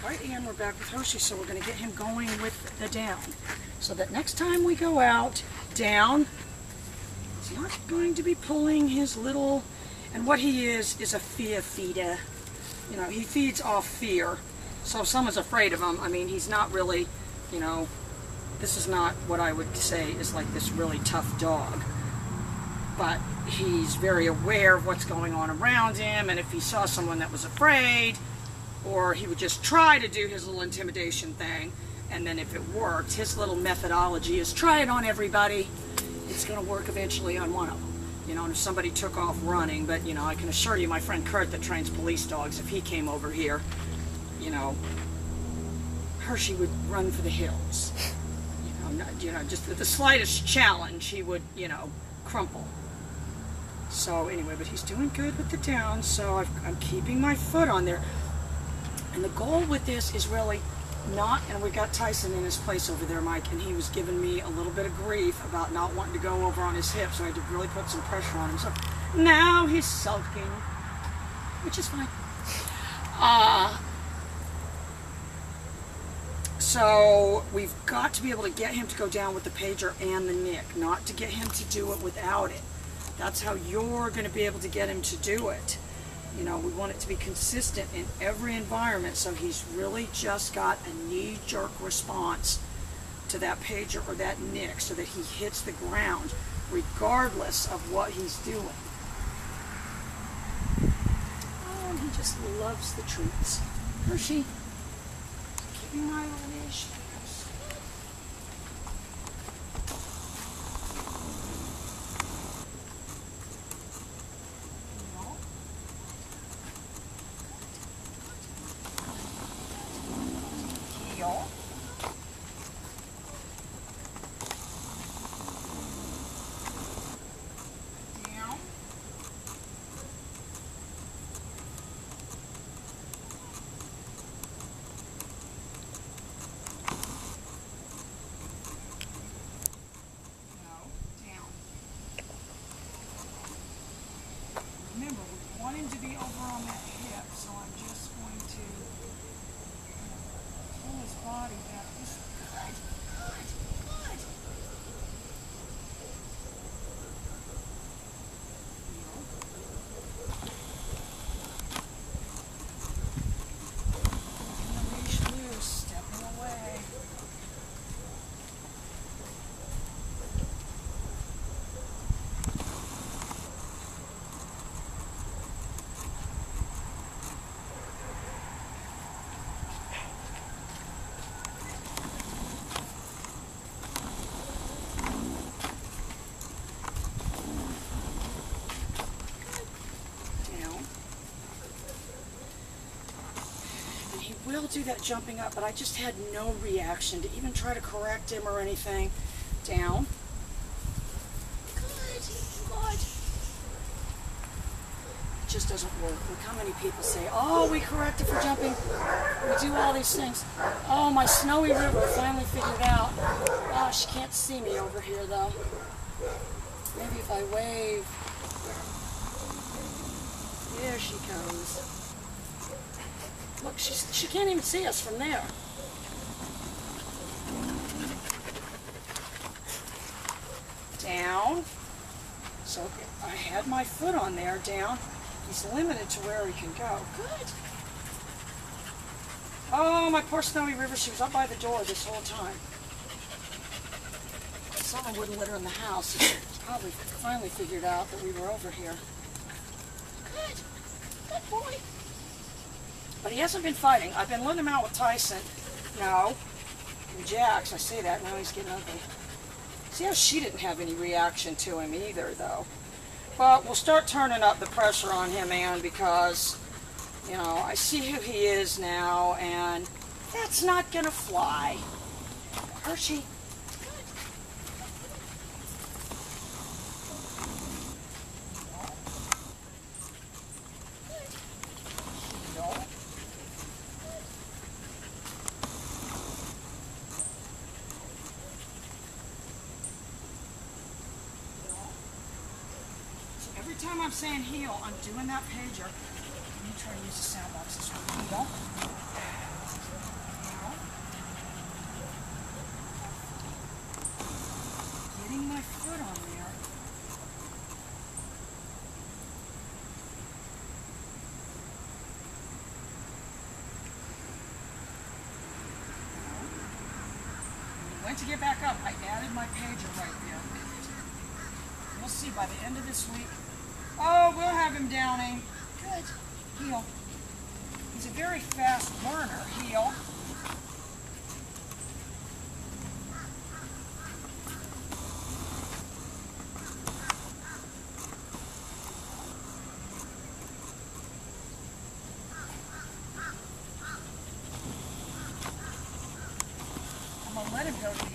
Right, and we're back with Hershey, so we're going to get him going with the down. So that next time we go out, down, he's not going to be pulling his little, and what he is a fear feeder. You know, he feeds off fear. So if someone's afraid of him, I mean, he's not really, you know, this is not what I would say is like this really tough dog. But he's very aware of what's going on around him, and if he saw someone that was afraid, or he would just try to do his little intimidation thing, and then if it worked, his little methodology is try it on everybody. It's going to work eventually on one of them. You know, and if somebody took off running, but, you know, I can assure you my friend Kurt that trains police dogs, if he came over here, you know, Hershey would run for the hills. You know, just the slightest challenge, he would, you know, crumple. So anyway, but he's doing good with the down, so I'm keeping my foot on there. And the goal with this is really not, and we got Tyson in his place over there, Mike, and he was giving me a little bit of grief about not wanting to go over on his hip, so I had to really put some pressure on him. So now he's sulking, which is fine. So we've got to be able to get him to go down with the pager and the nick, not to get him to do it without it. That's how you're going to be able to get him to do it. You know, we want it to be consistent in every environment, so he's really just got a knee-jerk response to that pager or that nick so that he hits the ground regardless of what he's doing. Oh, and he just loves the treats. Hershey, give me my little leash. Remember, we want him to be over on that hip, so I'm just going to pull his body back. Just good. The leash loose, stepping away. Will do that jumping up, but I just had no reaction to even try to correct him or anything. Down. Good. It just doesn't work. Look how many people say, oh, we correct it for jumping. We do all these things. Oh, my snowy river finally figured out. Oh, she can't see me over here, though. Maybe if I wave. There she goes. Look, she can't even see us from there. Down. So I had my foot on there, down. He's limited to where he can go. Good. Oh, my poor Snowy River, she was up by the door this whole time. Someone wouldn't let her in the house. She probably finally figured out that we were over here. Good. Good boy. But he hasn't been fighting. I've been letting him out with Tyson. No. And Jax, I say that, now he's getting ugly. See how she didn't have any reaction to him either, though. But we'll start turning up the pressure on him, Ann, because, you know, I see who he is now, and that's not going to fly. Hershey. Every time I'm saying heel, I'm doing that pager. Let me try to use the sound box this one. Heel. trying to get back up. I added my pager right there. We'll see by the end of this week. Oh, we'll have him downing. Good. Heel. He's a very fast learner. Heel. I'm going to let him go to the end.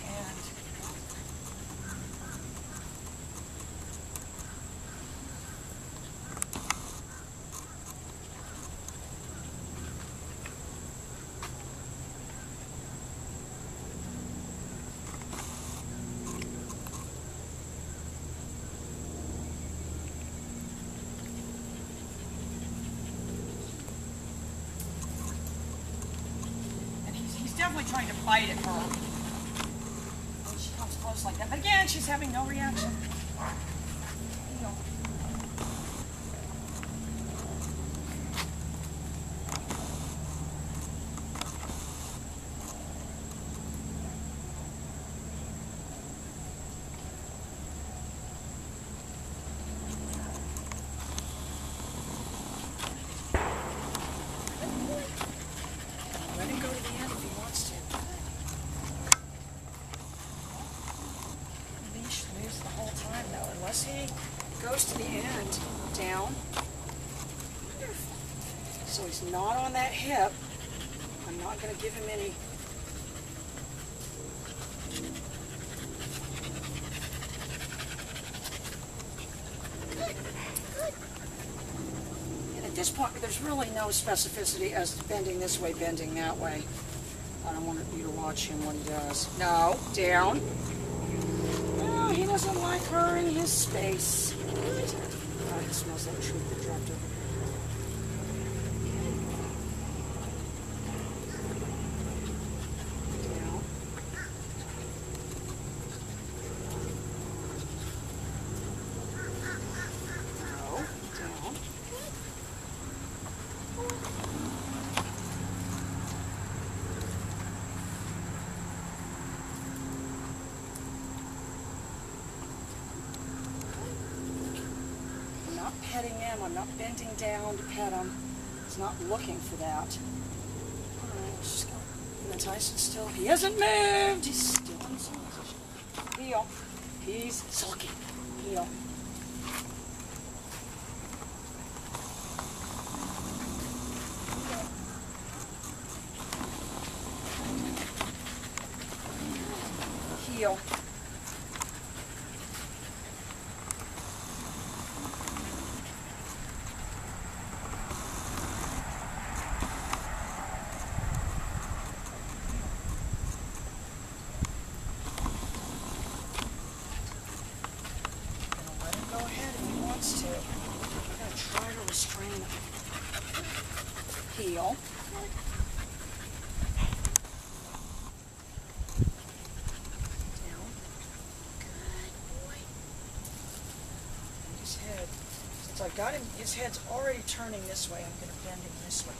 Definitely trying to bite at her when she comes close like that. But again, she's having no reaction. Heel. Let him go to the end if he wants to. Leash loose the whole time though, unless he goes to the end, down. Wonderful. So he's not on that hip. I'm not going to give him any. Good. Good. And at this point, there's really no specificity as to bending this way, bending that way. I don't want you to watch him when he does. No, down. No, he doesn't like her in his space. Good. Oh, it smells like treat that dropped over. Down. No, down. I'm not petting him. I'm not bending down to pet him. He's not looking for that. All right, let's just go. And that's nice and still. He hasn't moved. He's still in the same position. Heel. He's sulky. Heel. Heel. To. I'm going to try to restrain him. Heel. Down. Good boy. And his head. Since I've got him, his head's already turning this way. I'm going to bend him this way.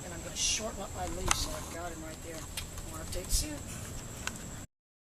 And I'm going to shorten up my leash so I've got him right there. More updates soon.